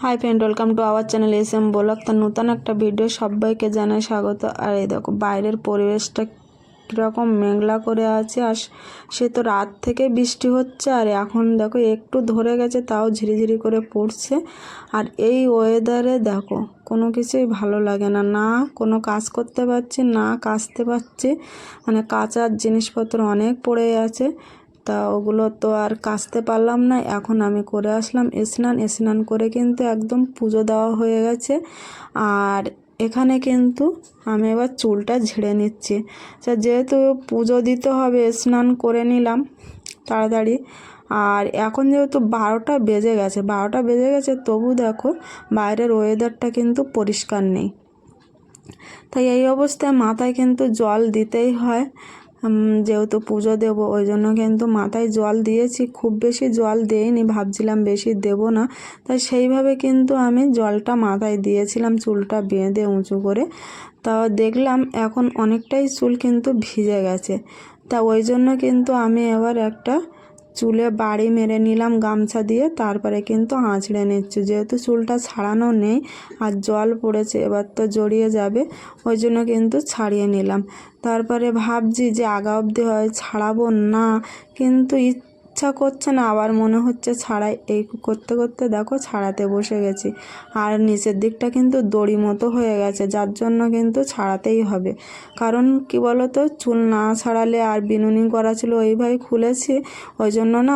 Hi friend, welcome to our channel S blog. তার নতুন একটা ভিডিও সবাইকে জানাই স্বাগত। আর এই দেখো বাইরের পরিবেশটা কীরকম মেঘলা করে আছে, আর সে তো রাত থেকে বৃষ্টি হচ্ছে, আর এখন দেখো একটু ধরে গেছে, তাও ঝিরিঝিরি করে পড়ছে। আর এই ওয়েদারে দেখো কোনো কিছুই ভালো লাগে না, না কোনো কাজ করতে পারছি না কাচতে পারছি, মানে কাচার জিনিসপত্র অনেক পড়ে আছে, তা ওগুলো তো আর কাচতে পারলাম না। এখন আমি করে আসলাম স্নান করে কিন্তু একদম পুজো দেওয়া হয়ে গেছে। আর এখানে কিন্তু আমি এবার চুলটা ঝেড়ে নিচ্ছি। যেহেতু পুজো দিতে হবে স্নান করে নিলাম তাড়াতাড়ি। আর এখন যেহেতু 12টা বেজে গেছে, তবু দেখো বাইরের ওয়েদারটা কিন্তু পরিষ্কার নেই, তাই এই অবস্থায় মাথায় কিন্তু জল দিতেই হয়। যেহেতু পুজো দেব ওই জন্য কিন্তু মাথায় জল দিয়েছি, খুব বেশি জল দেইনি, ভাবছিলাম বেশি দেব না, তাই সেইভাবে কিন্তু আমি জলটা মাথায় দিয়েছিলাম চুলটা বেঁধে উঁচু করে। তা দেখলাম এখন অনেকটাই চুল কিন্তু ভিজে গেছে, তা ওই জন্য কিন্তু আমি এবার একটা চুলে বাড়ি মেরে নিলাম গামছা দিয়ে, তারপরে কিন্তু আঁচড়ে নিচ্ছি, যেহেতু চুলটা ছাড়ানো নেই আর জল পড়েছে এবার তো জড়িয়ে যাবে, ওই জন্য কিন্তু ছাড়িয়ে নিলাম। তারপরে ভাবছি যে আগা অবধি হয় ছাড়াবো না, কিন্তু ইচ্ছা করছে না, আবার মনে হচ্ছে ছাড়াই। এই করতে করতে দেখো ছাড়াতে বসে গেছি, আর নিচের দিকটা কিন্তু দড়ি মতো হয়ে গেছে, যার জন্য কিন্তু ছাড়াতেই হবে। কারণ কি বলো তো, চুল না ছাড়ালে, আর বিনুনি করা ছিল ওইভাবে খুলেছি, ওই জন্য না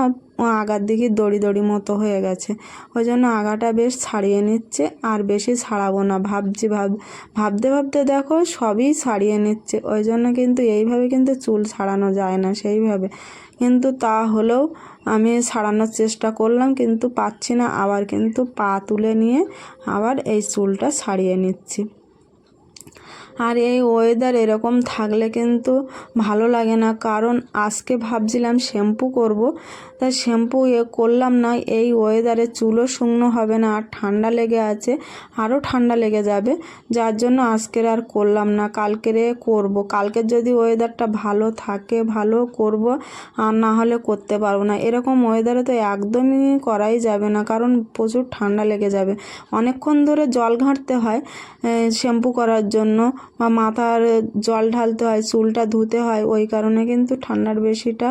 আগার দিকে দড়ি দড়ি মতো হয়ে গেছে, ওই জন্য আগাটা বেশ ছাড়িয়ে নিচ্ছে, আর বেশি ছাড়াবো না ভাবছি। ভাবতে ভাবতে দেখো সবই ছাড়িয়ে নিচ্ছে, ওই জন্য কিন্তু এইভাবে কিন্তু চুল ছাড়ানো যায় না সেইভাবে, কিন্তু তা হলেও আমি ছাড়ানোর চেষ্টা করলাম, কিন্তু পাচ্ছি না, আবার কিন্তু পা তুলে নিয়ে আবার এই চুলটা ছাড়িয়ে নিচ্ছি। আর এই ওয়েদার এরকম থাকলে কিন্তু ভালো লাগে না, কারণ আজকে ভাবছিলাম শ্যাম্পু করব, তাই শ্যাম্পু করলাম না। এই ওয়েদারে চুলও শুকনো হবে না, আর ঠান্ডা লেগে আছে, আরও ঠান্ডা লেগে যাবে, যার জন্য আজকের আর করলাম না, কালকেরে করব। কালকের যদি ওয়েদারটা ভালো থাকে ভালো করব, আর না হলে করতে পারবো না। এরকম ওয়েদারে তো একদমই করাই যাবে না, কারণ প্রচুর ঠান্ডা লেগে যাবে। অনেকক্ষণ ধরে জল ঘাঁটতে হয় শ্যাম্পু করার জন্য, বা মাথার জল ঢালতে হয়, চুলটা ধুতে হয়, ওই কারণে কিন্তু ঠান্ডার বেশিটা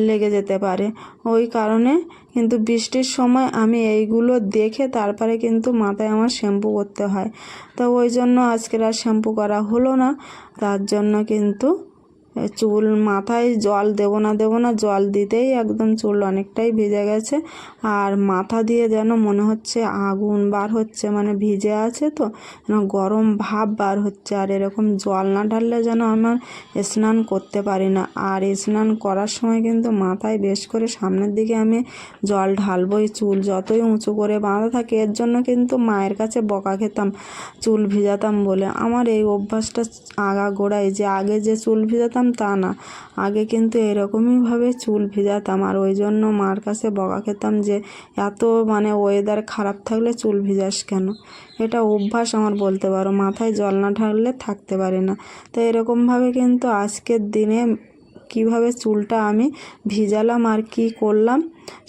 লেগে যেতে পারে। ওই কারণে কিন্তু বৃষ্টির সময় আমি এইগুলো দেখে তারপরে কিন্তু মাথায় আমার শ্যাম্পু করতে হয়, তো ওই জন্য আজকের আর শ্যাম্পু করা হলো না। তার জন্য কিন্তু চুল মাথায় জল দেবো না, জল দিতেই একদম চুল অনেকটাই ভিজে গেছে, আর মাথা দিয়ে যেন মনে হচ্ছে আগুন বার হচ্ছে, মানে ভিজে আছে তো যেন গরম ভাব বার হচ্ছে। আর এরকম জল না ঢাললে যেন আমার স্নান করতে পারি না। আর স্নান করার সময় কিন্তু মাথায় বেশ করে সামনের দিকে আমি জল ঢালবই, চুল যতই উঁচু করে বাঁধা থাকে। এর জন্য কিন্তু মায়ের কাছে বকা খেতাম চুল ভিজাতাম বলে। আমার এই অভ্যাসটা আগাগোড়াই, যে আগে যে চুল ভিজাতাম তা না, আগে কিন্তু এরকমইভাবে চুল ভিজাতাম, আর ওই জন্য মার কাছে বকা খেতাম যে এত মানে ওয়েদার খারাপ থাকলে চুল ভিজাস কেন। এটা অভ্যাস আমার বলতে পারো, মাথায় জল না ঢাললে থাকতে পারি না। তো এরকমভাবে কিন্তু আজকের দিনে কিভাবে চুলটা আমি ভিজালাম আর কি করলাম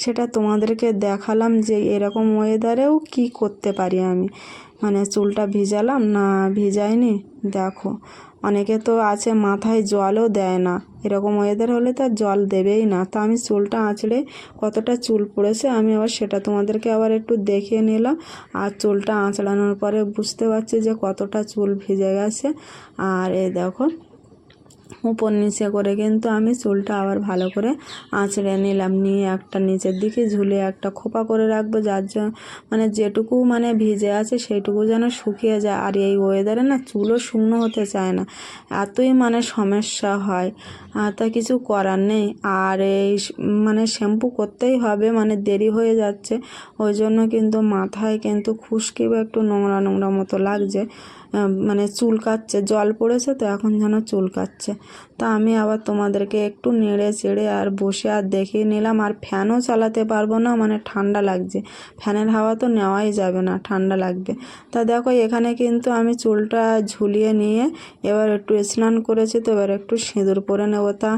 সেটা তোমাদেরকে দেখালাম, যে এরকম ওয়েদারেও কি করতে পারি আমি, মানে চুলটা ভিজালাম না ভিজাইনি। দেখো অনেকে তো আছে মাথায় জলও দেয় না, এরকম ওয়েদার হলে তো আর জল দেবেই না। তো আমি চুলটা আঁচড়ে কতটা চুল পড়েছে আমি আবার সেটা তোমাদেরকে আবার একটু দেখিয়ে নিলাম, আর চুলটা আঁচড়ানোর পরে বুঝতে পারছি যে কতটা চুল ভিজে গেছে। আর এই দেখো উপর নিচে করে কিন্তু আমি চুলটা আবার ভালো করে আঁচড়ে নিলাম, নিয়ে একটা নিচের দিকে ঝুলিয়ে একটা খোপা করে রাখবো, যার জন্য মানে যেটুকু মানে ভিজে আছে সেইটুকু যেন শুকিয়ে যায়। আর এই ওয়েদারে না চুলও শুকনো হতে চায় না, এতই মানে সমস্যা হয়, তা কিছু করার নেই। আর এই মানে শ্যাম্পু করতেই হবে, মানে দেরি হয়ে যাচ্ছে, ওই জন্য কিন্তু মাথায় কিন্তু খুশকি বা একটু নোংরা নোংরা মতো লাগছে, মানে চুলকাচ্ছে, জল পড়েছে তো এখন যেন চুলকাচ্ছে। তা আমি আবার তোমাদেরকে একটু নেড়ে চেড়ে আর বসে আর দেখিয়ে নিলাম। আর ফ্যানও চালাতে পারবো না, মানে ঠান্ডা লাগছে, ফ্যানের হাওয়া তো নেওয়াই যাবে না, ঠান্ডা লাগবে। তা দেখো এখানে কিন্তু আমি চুলটা ঝুলিয়ে নিয়ে এবার একটু স্নান করেছি, তো এবার একটু সিঁদুর পরে নেবো। তা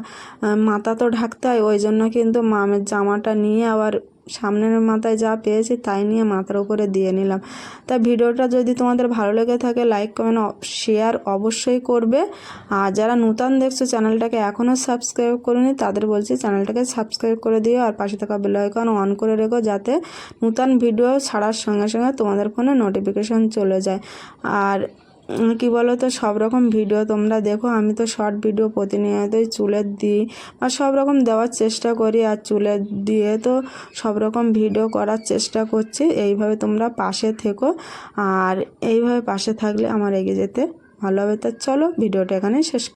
মাথা তো ঢাকতে হয়, ওই জন্য কিন্তু মামের জামাটা নিয়ে আবার সামনের মাথায় যা পেয়েছি তাই নিয়ে মাথার উপরে দিয়ে নিলাম। তা ভিডিওটা যদি তোমাদের ভালো লেগে থাকে লাইক কমেন্ট শেয়ার অবশ্যই করবে। আর যারা নতুন দেখছো চ্যানেলটাকে এখনও সাবস্ক্রাইব করোনি তাদের বলছি চ্যানেলটাকে সাবস্ক্রাইব করে দিও আর পাশে থাকা বেল আইকন অন করে রেখো, যাতে নতুন ভিডিও ছাড়ার সঙ্গে সঙ্গে তোমাদের ফোনে নোটিফিকেশন চলে যায়। আর কি বলো তো, সব রকম ভিডিও তোমরা দেখো, আমি তো শর্ট ভিডিও প্রতিনিয়তই চুলের দিই বা সব রকম দেওয়ার চেষ্টা করি, আর চুলের দিয়ে তো সব রকম ভিডিও করার চেষ্টা করছি। এইভাবে তোমরা পাশে থেকো, আর এইভাবে পাশে থাকলে আমার এগিয়ে যেতে ভালো হবে। তা চলো ভিডিওটা এখানে শেষ।